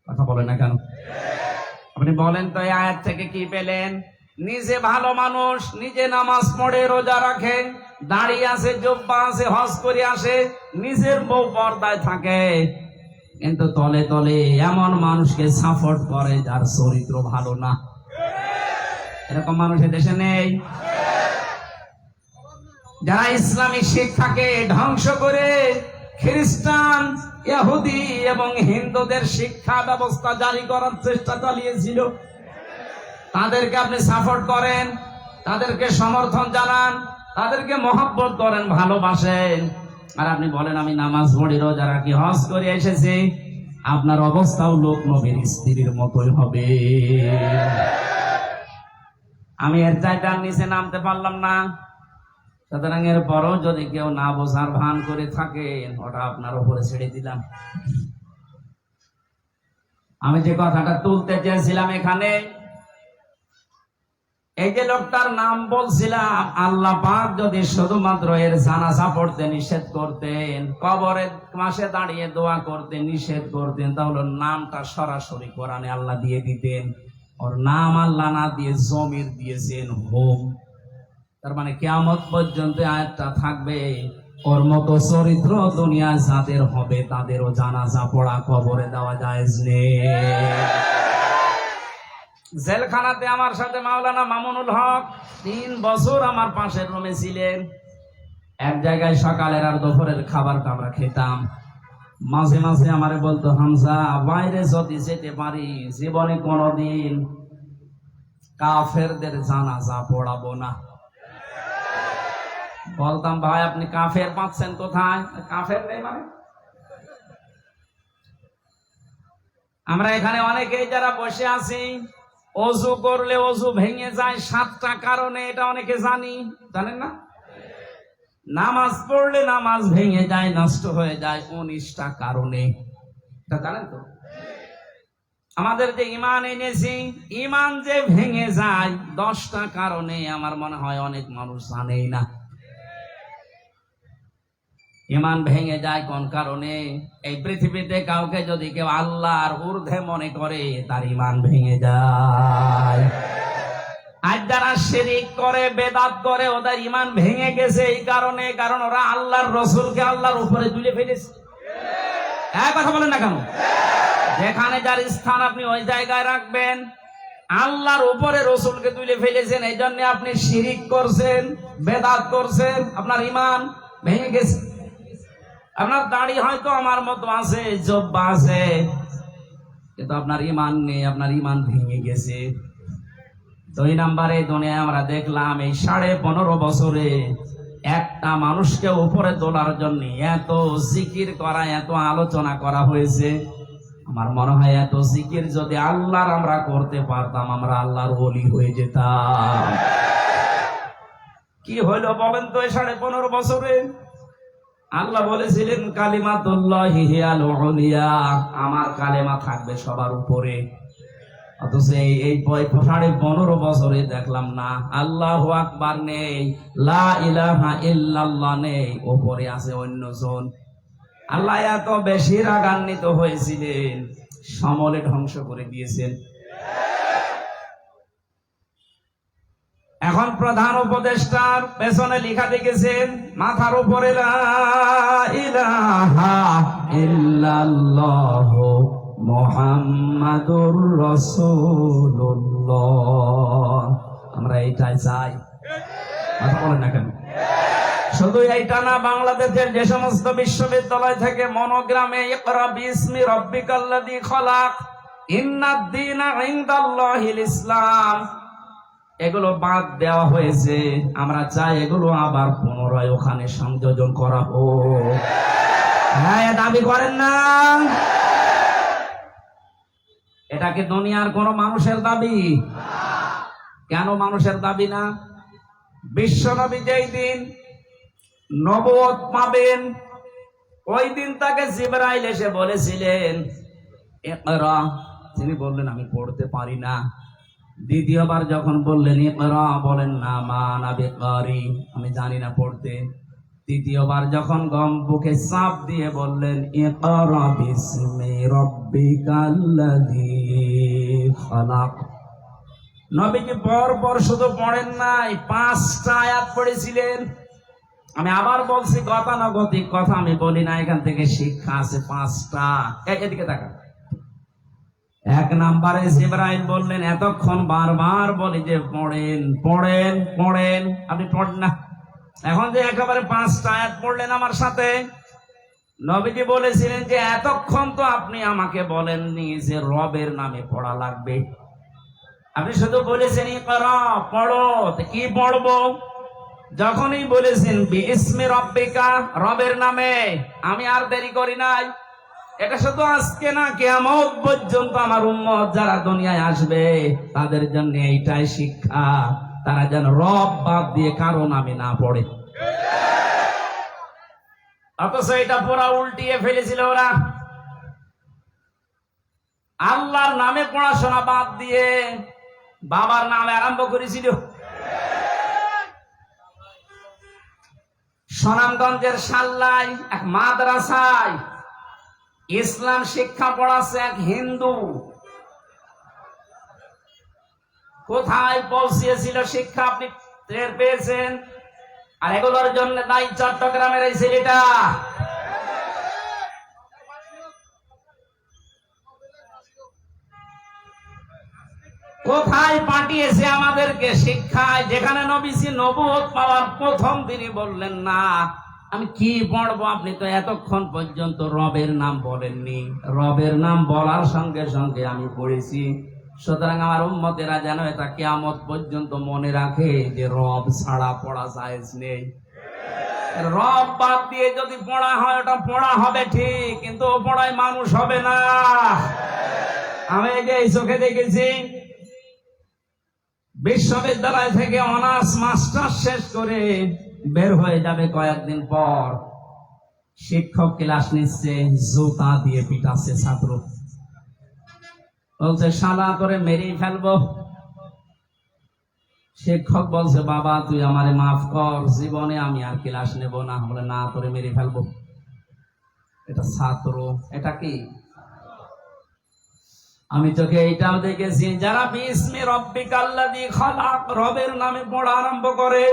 কথা বলে না কেন? আপনি বলেন তো এই আয়াত থেকে কি পেলেন? নিজে ভালো মানুষ, নিজে নামাজ পড়ে, রোজা রাখে, দাড়ি আছে, জুব্বা আছে, হজ করে আসে, নিজের বউ পর্দায় থাকে, কিন্তু তলে তলে এমন মানুষকে সাপোর্ট করে যার চরিত্র ভালো না। এরকম মানুষ দেশে নেই? যারা ইসলামী শিক্ষাকে ধ্বংস করে খ্রিস্টান, ইহুদি এবং হিন্দুদের শিক্ষা ব্যবস্থা জারি করার চেষ্টা চালিয়েছিল, তাদেরকে আপনি সাপোর্ট করেন, তাদেরকে সমর্থন জানান, তাদেরকে মহব্বত করেন, ভালোবাসেন, আর আপনি বলেন আমি নামাজ পড়ি, রোজা রাখি, হজ করে এসেছি। আপনার অবস্থাও লোক নবীর স্ত্রীর মতোই হবে। আমি এর চাইটার নিচে নামতে পারলাম না। সুতরাং এর পরও যদি কেউ না বোঝার ভান করে থাকেন, ওটা আপনার উপরে ছেড়ে দিলাম। আমি যে কথাটা তুলতে চেয়েছিলাম এখানে, এই যে লোকটার নাম বলছিলাম, আল্লাহ পাক যদি শুধুমাত্র এর জানাজা পড়তে নিষেধ করতেন, কবরের পাশে দাঁড়িয়ে দোয়া করতে নিষেধ করতেন, তাহলে নামটা সরাসরি কোরআনে আল্লাহ দিয়ে দিতেন। ওর নাম আল্লাহ না দিয়ে জমির দিয়েছেন হোম। তার মানে কিয়ামত পর্যন্ত আয়াতটা থাকবে, ওর মতো চরিত্র দুনিয়া যাদের হবে তাদেরও জানাজা পড়া, কবরে দেওয়া জায়েজ নেই। জেলখানাতে আমার সাথে মাওলানা মামুনুল হক 3 বছর আমার পাশের রুমে ছিলেন। এক জায়গায় সকালের আর দুপুরের খাবারটা আমরা খেতাম। মাঝে মাঝে আমারে বলতো, হামজা বাইরে যদি যেতে পারি জীবনে কোনোদিন কাফেরদের জানাজা পড়াবো না। বলতাম, ভাই আপনি কাফের পাচ্ছেন কোথায়? কাফের নেই মানে? আমরা এখানে অনেকেই যারা বসে আছি, অজু করলে অজু ভেঙে যায় 7টা কারণে, এটা অনেকে জানি, জানেন না? নামাজ পড়লে নামাজ ভেঙে যায়, নষ্ট হয়ে যায় 19টা কারণে, এটা জানেন তো? আমাদের যে ইমান এনেছি, ইমান যে ভেঙে যায় 10টা কারণে, আমার মনে হয় অনেক মানুষ জানেই না। ইমান ভেঙে যায় কোন কারণে? এই পৃথিবীতে কাউকে যদি কেউ আল্লাহর ঊর্ধ্বে মনে করে, তার ইমান ভেঙে যায়। আর যারা শিরিক করে, বেদাত করে, ওদের ইমান ভেঙে গেছে এই কারণে, কারণ ওরা আল্লাহর রাসূলকে আল্লাহর উপরে তুলে ফেলেছে। এক কথা বলেন না কেন? যেখানে যার স্থান আপনি ওই জায়গায় রাখবেন। আল্লাহর উপরে রাসূলকে তুলে ফেলেছেন, এই জন্য আপনি শিরিক করছেন, বেদাত করছেন, আপনার ইমান ভেঙে গেছে। আপনার দাড়ি হয়তো আমার মতো আছে, জব্বা আছে, কিন্তু আপনার ইমান নেই, আপনার ইমান ভেঙে গেছে। 2 নম্বরে দুনিয়ায় আমরা দেখলাম এই 15.5 বছরে একটা মানুষকে উপরে তোলার জন্য এত জিকির করা, এত আলোচনা করা হয়েছে। আমার মনে হয় এত জিকির যদি আল্লাহর আমরা করতে পারতাম, আমরা আল্লাহর ওলি হয়ে যেতাম। কি হইলো বলেন তো এই 15.5 বছরে? আল্লাহ বলেছিলেন কালিমাতুল্লাহি হিয়াল উলিয়া, আমার কালেমা থাকবে সবার উপরে। অথচ এই 15.5 বছরে দেখলাম না, আল্লাহু আকবার নেই, লা ইলাহা ইল্লাল্লাহ নেই, উপরে আছে অন্যজন। আল্লাহ এত বেশি রাগান্বিত হয়েছিলেন, সমলে ধ্বংস করে দিয়েছেন। এখন প্রধান উপদেষ্টার পেছনে লেখা দেখেছেন, মাথার উপরে লা ইলাহা ইল্লাল্লাহ মুহাম্মাদুর রাসূলুল্লাহ। আমরা এইটাই চাই, কথা বলেন না কেন? শুধু এইটা না, বাংলাদেশের যে সমস্ত বিশ্ববিদ্যালয় থেকে মনোগ্রামে ইকরা বিসমি রাব্বিকাল্লাযী খলাক, ইন্নাদ-দীনা ইনদাল্লাহিল ইসলাম, এগুলো বাদ দেওয়া হয়েছে। আমরা চাই এগুলো আবার পুনরায় ওখানে সংযোজন করা হোক। হ্যাঁ, দাবি করেন না? এটা কি দুনিয়ার কোন মানুষের দাবি? কেন মানুষের দাবি না? বিশ্বনবী যেই দিন নবুয়ত পাবেন, ওই দিন তাকে জিবরাইল এসে বলেছিলেন ইকরা, তিনি বললেন আমি পড়তে পারি না। দ্বিতীয়বার যখন বললেন ইকরা, বলেন না মা আনা বিকারি, আমি জানি না পড়তে। তৃতীয়বার যখন গম বুকে চাপ দিয়ে বললেন ইকরা বিসমি রাব্বিকাল্লাযী খলাক, নবীজি পর শুধু পড়েন নাই, 5টা আয়াত পড়েছিলেন। আমি আবার বলছি, গতানুগতিক কথা আমি বলি না, এখান থেকে শিক্ষা আছে 5টা। এদিকে তাকান। 1 নম্বরে জিবরাইল বললেন, এতক্ষণ বারবার বলি যে পড়েন পড়েন পড়েন, আপনি পড়েন না। এখন যে একেবারে 5টা আয়াত পড়লেন আমার সাথে, নবীজি বলেছিলেন যে এতক্ষণ তো আপনি আমাকে বলেননি যে রবের নামে পড়া লাগবে, আপনি শুধু বলেছেন ইকরা, পড়ো। কি পড়বো? যখনই বলেছেন বিইসমি রাব্বিকা, রবের নামে, আমি আর দেরি করি নাই। এটা শুধু আজকে না, কিয়ামত পর্যন্ত আমার উম্মত যারা দুনিয়ায় আসবে তাদের জন্য এইটাই শিক্ষা, তারা যেন রব বাদ দিয়ে কারো নামে না পড়ে। অথচ এটা পুরা উল্টিয়ে ফেলেছিল ওরা, আল্লাহর নামে পড়াশোনা বাদ দিয়ে বাবার নামে আরম্ভ করেছিল। সুনামগঞ্জের সাল্লায় এক মাদ্রাসায় ইসলাম শিক্ষা পড়াচ্ছে এক হিন্দু। কোথায় পৌঁছিয়েছিল শিক্ষা আপনি টের পেয়েছেন? আর এগুলোর জন্য দায়ী চট্টগ্রামের এই ছেলেটা। কোথায় পাঠিয়েছে আমাদেরকে শিক্ষায়, যেখানে নবীজি নবুয়ত পাওয়ার প্রথম দিনই বললেন না আমি কি পড়বো, আপনি তো এতক্ষণ পর্যন্ত রবের নাম বলেননি। রবের নাম বলার সঙ্গে সঙ্গে আমি পড়েছি। সুতরাং আমার উম্মতেরা যেন এটা কিয়ামত পর্যন্ত মনে রাখে যে রব ছাড়া পড়া জায়েজ নেই। রব বাদ দিয়ে যদি পড়া হয়, ওটা পড়া হবে ঠিক, কিন্তু ও পড়ায় মানুষ হবে না। আমি এই চোখে দেখেছি, বিশ্ববিদ্যালয় থেকে অনার্স মাস্টার শেষ করে বের হয়ে যাবে কয়েকদিন পর, শিক্ষক ক্লাস নিচ্ছে, জুতা দিয়ে পিটাচ্ছে ছাত্র। বলছে শালা করে মেরেই ফেলবো। শিক্ষক বলছে বাবা তুই আমারে মাফ কর, জীবনে আমি আর ক্লাস নেব না। বলে না, তোরে মেরে ফেলবো। এটা ছাত্র, এটা কি? আমি তোকে এইটাও দেখেছি, যারা বিস্মি রব্বিকাল্লাযী খালাক রবের নামে পড়া আরম্ভ করে,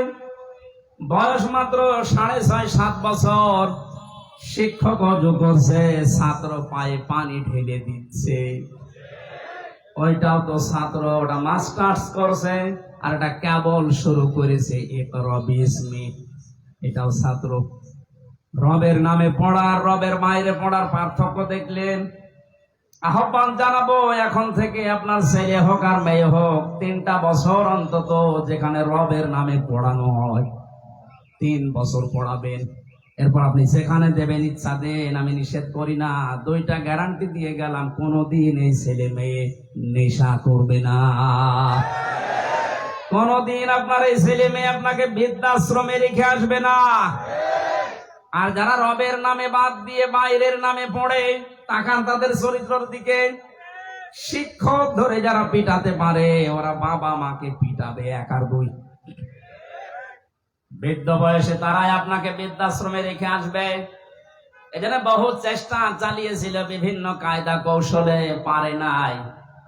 বয়স মাত্র 6.5-7 বছর, শিক্ষক অজু করছে, ছাত্র পায়ে পানি ঢেলে দিচ্ছে। ওইটাও তো ছাত্র, ওটা মাস্টার্স করছে, আর এটা কেবল শুরু করেছে ইকরা বিস্মি, এটাও ছাত্র। রবের নামে পড়ার, রবের বাইরে পড়ার পার্থক্য দেখলেন? আহ্বান জানাবো, এখন থেকে আপনার ছেলে হোক আর মেয়ে হোক, 3টা বছর অন্তত যেখানে রবের নামে পড়ানো হয় 3 বছর পড়াবেন। এরপর আপনি যেখানে দেবেন, ইচ্ছা দেন, আমি নিষেধ করি না। 2টা গ্যারান্টি দিয়ে গেলাম, কোনদিন এই ছেলে মেয়ে নেশা করবে না। কোনদিন আপনার এই ছেলে মেয়ে আপনাকে বৃদ্ধাশ্রমে রেখে আসবে না। আর যারা রবের নামে বাদ দিয়ে বাইরের নামে পড়ে, তাকান তাদের চরিত্রের দিকে। শিক্ষক ধরে যারা পিটাতে পারে, ওরা বাবা মাকে পিটাবে 1 আর 2। বৃদ্ধ বয়সে তারাই আপনাকে বৃদ্ধাশ্রমে রেখে আসবে। এজন্য বহু চেষ্টা চালিয়েছিল বিভিন্ন কায়দা কৌশলে, পারে নাই।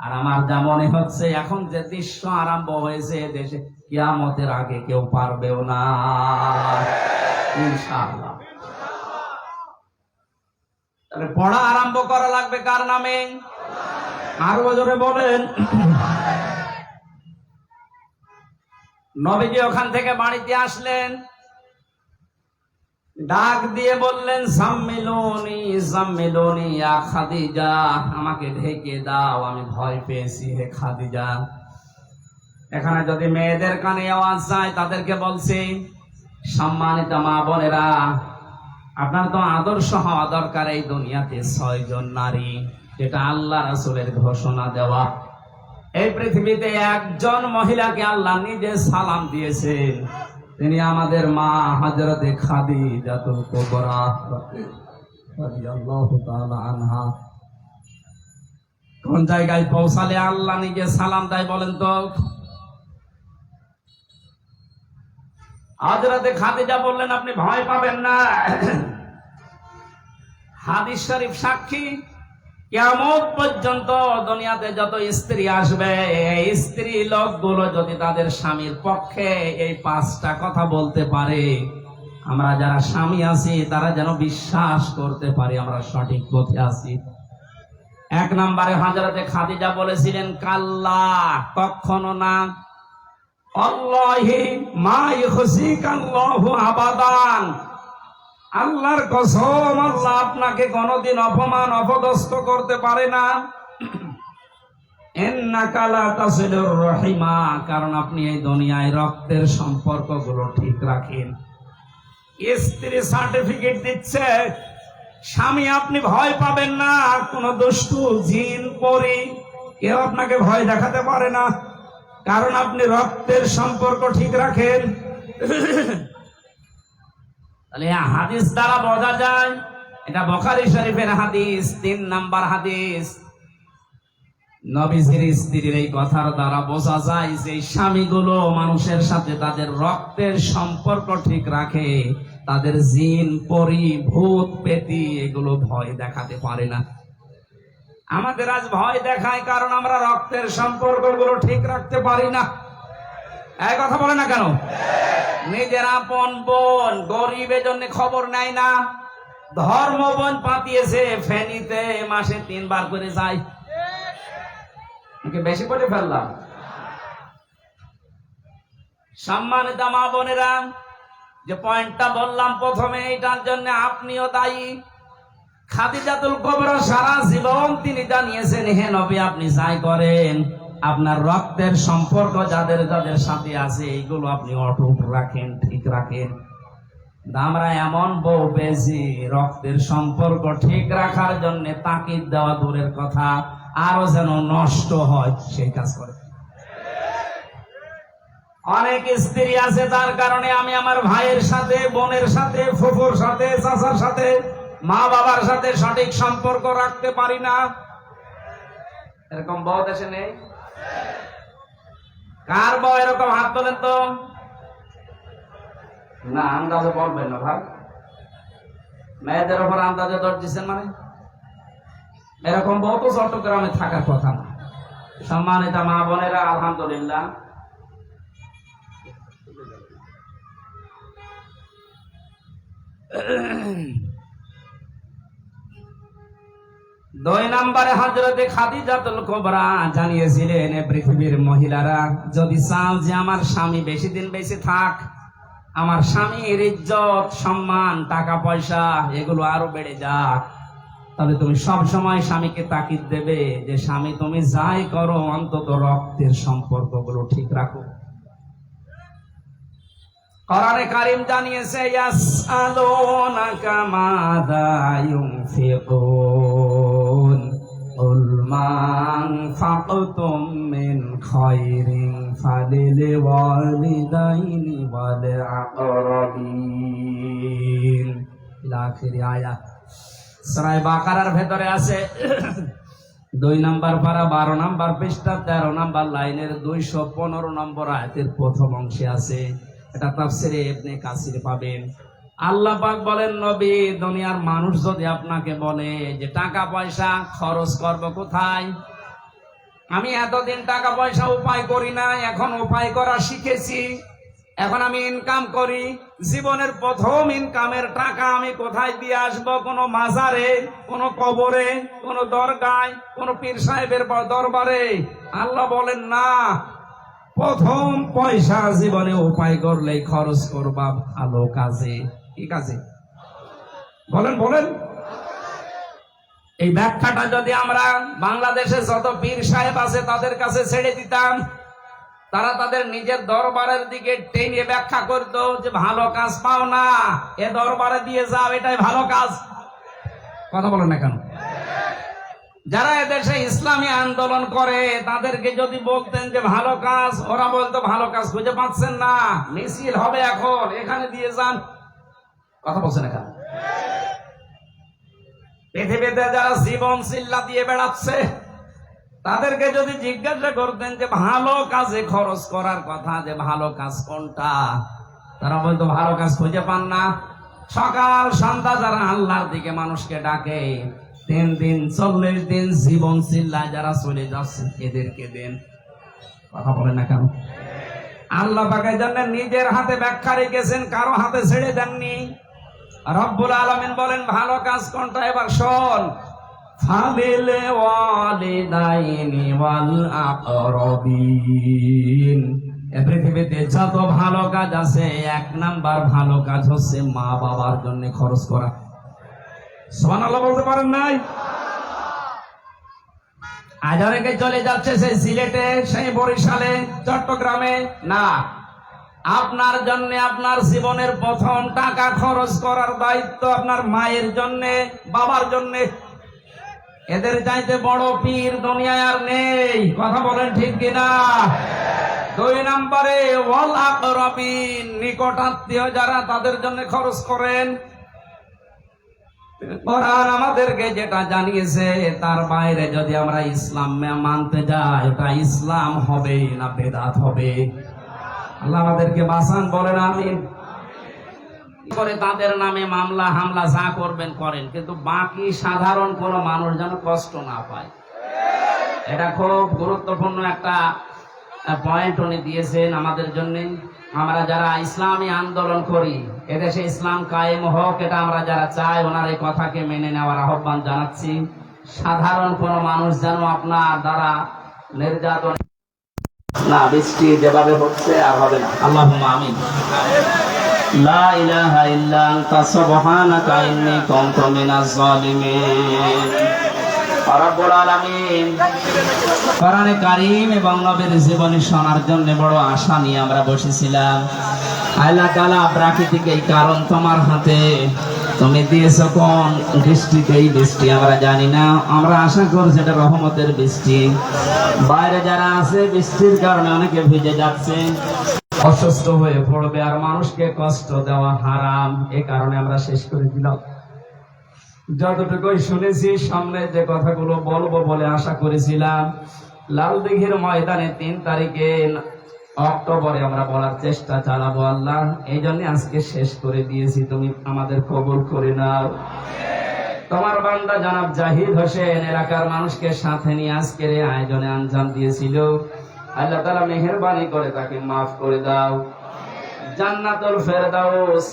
আর আমার যা মনে হচ্ছে, এখন যে দৃশ্য আরম্ভ হয়েছে দেশে, কিয়ামতের আগে কেউ পারবেও না ইনশাআল্লাহ। তাহলে পড়া আরম্ভ করা লাগবে কার নামে? আরো জোরে বলেন। নবীজি ওখান থেকে বাড়িতে আসলেন, ডাক দিয়ে বললেন সাম্মিলুনি সাম্মিলুনি ইয়া খাদিজা, আমাকে ঢেকে দাও, আমি ভয় পেয়েছি হে খাদিজা। এখানে যদি মেয়েদের কানে আওয়াজ যায়, তাদেরকে বলছি, সম্মানিত মা বোনেরা, আপনার তো আদর্শ হওয়া দরকার এই দুনিয়াতে 6 জন নারী, যেটা আল্লাহ রাসূলের ঘোষণা দেওয়া। এই পৃথিবীতে একজন মহিলাকে আল্লাহ নিজে সালাম দিয়েছেন, তিনি আমাদের মা হযরতে খাদিজাতুল কুবরা রাদিয়াল্লাহু তাআলা আনহা। কোন জায়গায় পৌঁছালে আল্লাহ নিজে সালাম দেয় বলেন তো? হযরতে খাদিজা বললেন আপনি ভয় পাবেন না। হাদিস শরীফ সাক্ষী, কিয়ামত পর্যন্ত দুনিয়াতে যত স্ত্রী আসবে, এই স্ত্রী লোকগুলো যদি তাদের স্বামীর পক্ষে এই 5টা কথা বলতে পারে, আমরা যারা স্বামী আছি তারা যেন বিশ্বাস করতে পারি আমরা সঠিক পথে আছি। 1 নম্বরে হযরতে খাদিজা বলেছিলেন, কাল্লা, কখনো না, আল্লাহি মা ইখজিকাল্লাহু আবাদান, আল্লাহর কসম, আল্লাহ আপনাকে কোনদিন অপমান অপদস্থ করতে পারে না। ইন্নাকা লা তাসিলুর রাহিমা, কারণ আপনি এই দুনিয়ায় রক্তের সম্পর্কগুলো ঠিক রাখেন। স্ত্রী সার্টিফিকেট দিচ্ছে, স্বামী আপনি ভয় পাবেন না, কোন দুষ্টু জিন পরী কেউ আপনাকে ভয় দেখাতে পারে না, কারণ আপনি রক্তের সম্পর্ক ঠিক রাখেন। তাহলে হাদিস দ্বারা বোঝা যায়, এটা বুখারী শরীফের হাদিস, 3 নাম্বার হাদিস। নবীজির স্ত্রীর এই কথার দ্বারা বোঝা যায় যে স্বামীগুলো মানুষের সাথে তাদের রক্তের সম্পর্ক ঠিক রাখে, তাদের জিন পরী ভূত পেতী এগুলো ভয় দেখাতে পারে না। আমাদের আজ ভয় দেখায় কারণ আমরা রক্তের সম্পর্কগুলো ঠিক রাখতে পারি না। এই কথা বলে না কেন? নিজের আপন বোন গরিবের জন্য খবর নেয় না, ধর্ম বোন পাতিয়েছে ফেনীতে মাসে 3 বার করে যায়। বেশি করে ফেললাম। সম্মানিত মা বোনেরা, যে পয়েন্টটা বললাম প্রথমে, এটার জন্য আপনিও দায়ী। খাদিজাতুল কুবরা সারা জীবন তিনি জানিয়েছেন, হে নবী আপনি যাই করেন, আপনার রক্তের সম্পর্ক যাদের যাদের সাথে আছে এইগুলো আপনি অটুট রাখেন, ঠিক রাখেন। আমরা এমন বউ পেয়েছি, রক্তের সম্পর্ক ঠিক রাখার জন্য তাকিদ দেওয়া দূরের কথা, আরো যেন নষ্ট হয় সেই কাজ করে। অনেক স্ত্রী আছে তার কারণে আমি আমার ভাইয়ের সাথে, বোনের সাথে, ফুফুর সাথে, চাচার সাথে, মা বাবার সাথে সঠিক সম্পর্ক রাখতে পারি না। এরকম বউ দেশে নেই? কার বউ এরকম হাত তোলেন তো? না, আন্দাজে বলবেন না ভাই। মেয়েদের ওপর আন্দাজে দর দিচ্ছেন মানে? এরকম বউ তো চট্টগ্রামে থাকার কথা না। সম্মানিত মা বোনেরা, আলহামদুলিল্লাহ, দুই নম্বরে হযরতে খাদিজাতুল কুবরা জানিয়েছিলেন, পৃথিবীর মহিলারা যদি চাও যে আমার স্বামী বেশি দিন বেঁচে থাক, আমার স্বামীর ইজ্জত সম্মান টাকা পয়সা এগুলো আরো বেড়ে যাক, তবে তুমি সব সময় স্বামীকে তাকিদ দেবে যে স্বামী তুমি যাই করো অন্তত রক্তের সম্পর্কগুলো ঠিক রাখো। কোরআনে কারীম জানিয়েছে, ইয়াসআলুনাকা মাযা ইউনফিকুন কুল মা আনফাকতুম মিন খায়রিন ফালিল ওয়ালিদাইনি ওয়াল আকরাবিন ইলা আখিরি আয়াত। সূরা বাকারার ভেতরে আছে 2 নম্বর পারা 12 নম্বর পৃষ্ঠা 13 নম্বর লাইনের 215 নম্বর আয়াতের প্রথম অংশে আছে। এটা তাফসিরে ইবনে কাসির পাবেন। আল্লাহ পাক বলেন, নবী, দুনিয়ার মানুষ যদি আপনাকে বলে যে টাকা পয়সা খরচ করব কোথায়, আমি এতদিন টাকা পয়সা উপায় করি না, এখন উপায় করা শিখেছি, এখন আমি ইনকাম করি, জীবনের প্রথম ইনকামের টাকা আমি কোথায় দিয়ে আসবো? কোন মাজারে, কোন কবরে, কোন দরগায়, কোন পীর সাহেবের দরবারে? আল্লাহ বলেন না, প্রথম পয়সা জীবনে উপায় করলেই খরচ করবা ভালো কাজে। কি কাজে? বলেন বলেন। এই ব্যাখ্যাটা যদি আমরা বাংলাদেশে যত পীর সাহেব আছে তাদের কাছে ছেড়ে দিতাম, তারা তাদের নিজের দরবারের দিকে টেনে ব্যাখ্যা করতো যে ভালো কাজ পাও না, এ দরবারে দিয়ে যাও, এটাই ভালো কাজ। কথা বলেন না কেন? যারা এদেশে ইসলামী আন্দোলন করে তাদেরকে যদি বলতেন যে ভালো কাজ, ওরা বলতো ভালো কাজ খুঁজে পাচ্ছেন না, মিছিল হবে এখন, এখানে দিয়ে যান। কথা বলছেন না কেন? পৃথিবীতে যারা জীবন চিল্লা দিয়ে বেড়াচ্ছে তাদেরকে যদি জিজ্ঞাসা করতেন যে ভালো কাজে খরচ করার কথা, যে ভালো কাজ কোনটা, তারা বলতো ভালো কাজ খুঁজে পান না। সকাল সন্ধ্যা যারা আল্লাহর দিকে মানুষকে ডাকে, 3 দিন 40 দিন জীবন চিল্লায় যারা চলে যাচ্ছে, এদেরকে দেন। কথা বলেন না কেন? আল্লাহ পাকের জন্য নিজের হাতে ব্যাখ্যা রেখেছেন, কারো হাতে ছেড়ে দেননি। রব্বুল আলামিন বলেন ভালো কাজ কোনটা, এবার শোন, ফালিল ওয়ালিদাইনি ওয়াল আকরাবিন। এই পৃথিবীতে যত ভালো কাজ আছে, 1 নাম্বার ভালো কাজ হচ্ছে মা বাবার জন্য খরচ করা। সুবহানাল্লাহ বলতে পারেন নাই? আজ অনেকে চলে যাচ্ছে সেই সিলেটে, সেই বরিশালে, চট্টগ্রামে। না, আপনার জন্য আপনার জীবনের প্রথম টাকা খরচ করার দায়িত্ব আপনার মায়ের জন্য, বাবার জন্য। এদের চাইতে বড় পীর দুনিয়ায় আর নেই। কথা বলেন ঠিক কিনা? 2 নম্বরে ওয়াল আকরাবিন, নিকটাত্মীয় যারা, তাদের জন্য খরচ করেন। কোরআন আমাদেরকে যেটা জানিয়েছে তার বাইরে যদি আমরা ইসলাম মানতে যাই, ওটা ইসলাম হবে না বেদাত হবে? আল্লাহ আমাদেরকে বাঁচান, বলেন আমিন। করে তাদের নামে মামলা হামলা যা করবেন করেন, কিন্তু বাকি সাধারণ কোন মানুষ যেন কষ্ট না পায়। এটা খুব গুরুত্বপূর্ণ একটা পয়েন্ট উনি দিয়েছেন আমাদের জন্য। আমরা যারা ইসলামী আন্দোলন করি, এদেশে ইসলাম কায়েম হোক, এটা আমরা যারা চাই, ওনার এই কথাকে মেনে নেওয়ার আহ্বান জানাচ্ছি। সাধারণ কোন মানুষ যেন আপনার দ্বারা নির্যাতন না, বৃষ্টি যেভাবে হচ্ছে আর হবে না। আল্লাহুম্মা আমিন। লা ইলাহা ইল্লা আনতা সুবহানাকা ইন্নী কুনতু মিনাজ জালিমিন। রব্বুল আলামিন কোরআনে কারীম এবং নবীর জীবনী শোনার জন্য বড় আশা নিয়ে আমরা বসেছিলাম। আল্লাহ তাআলা প্রাকৃতিক এই কারণ তোমার হাতে, তুমি দিয়েছো কোন বৃষ্টিতে, এই বৃষ্টি আমরা জানি না, আমরা আশা করছি এটা রহমতের বৃষ্টি। বাইরে যারা আছে বৃষ্টির কারণে অনেকে ভিজে যাচ্ছে, অসুস্থ হয়ে পড়বে, আর মানুষকে কষ্ট দেওয়া হারাম, এই কারণে আমরা শেষ করে দিলাম। যতটুকুই শুনেছি, সামনে যে কথাগুলো বলবো বলে আশা করেছিলাম, লালদিঘির ময়দানে 3 তারিখে অক্টোবরে আমরা বলার চেষ্টা চালাবো আল্লাহ। এই জন্য আজকে শেষ করে দিয়েছি, তুমি আমাদের কবুল করে নাও। তোমার বান্দা জনাব জাহিদ হোসেন এলাকার মানুষকে সাথে নিয়ে আজকের এই আয়োজনে আঞ্জাম দিয়েছিল। আল্লাহ তাআলা মেহেরবানি করে তাকে মাফ করে দাও, জান্নাতুল ফেরদাউস।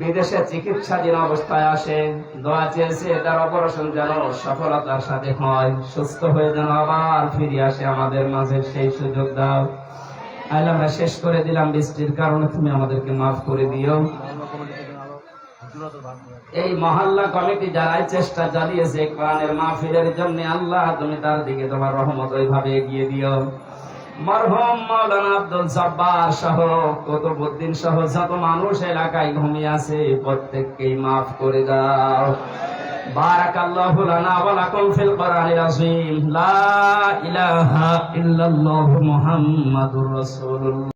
বিদেশে চিকিৎসাধীন অবস্থায় আসে, দোয়া চেয়েছে তার অপারেশন যেন সফলতার সাথে হয়, সুস্থ হয়ে যেন আবার ফিরে আসে আমাদের মাঝে, সেই সুযোগ দাও আল্লাহ। আমরা শেষ করে দিলাম বৃষ্টির কারণে, তুমি আমাদেরকে মাফ করে দিও। এই মহল্লা কমিটি যারাই চেষ্টা চালিয়েছে কোরআনের মাহফিলের জন্য, আল্লাহ তুমি তার দিকে তোমার রহমত ওইভাবে এগিয়ে দিও। মরহুম মাওলানা আব্দুল জব্বার সহ কুতুবউদ্দিন সহ যত মানুষ এলাকায় ঘুমিয়ে আছে প্রত্যেককেই মাফ করে দাও। বারাকাল্লাহু লানা ওয়া লাকুম ফিল কোরআনিল আযীম। লা ইলাহা ইল্লাল্লাহু মুহাম্মাদুর রাসূলুল্লাহ।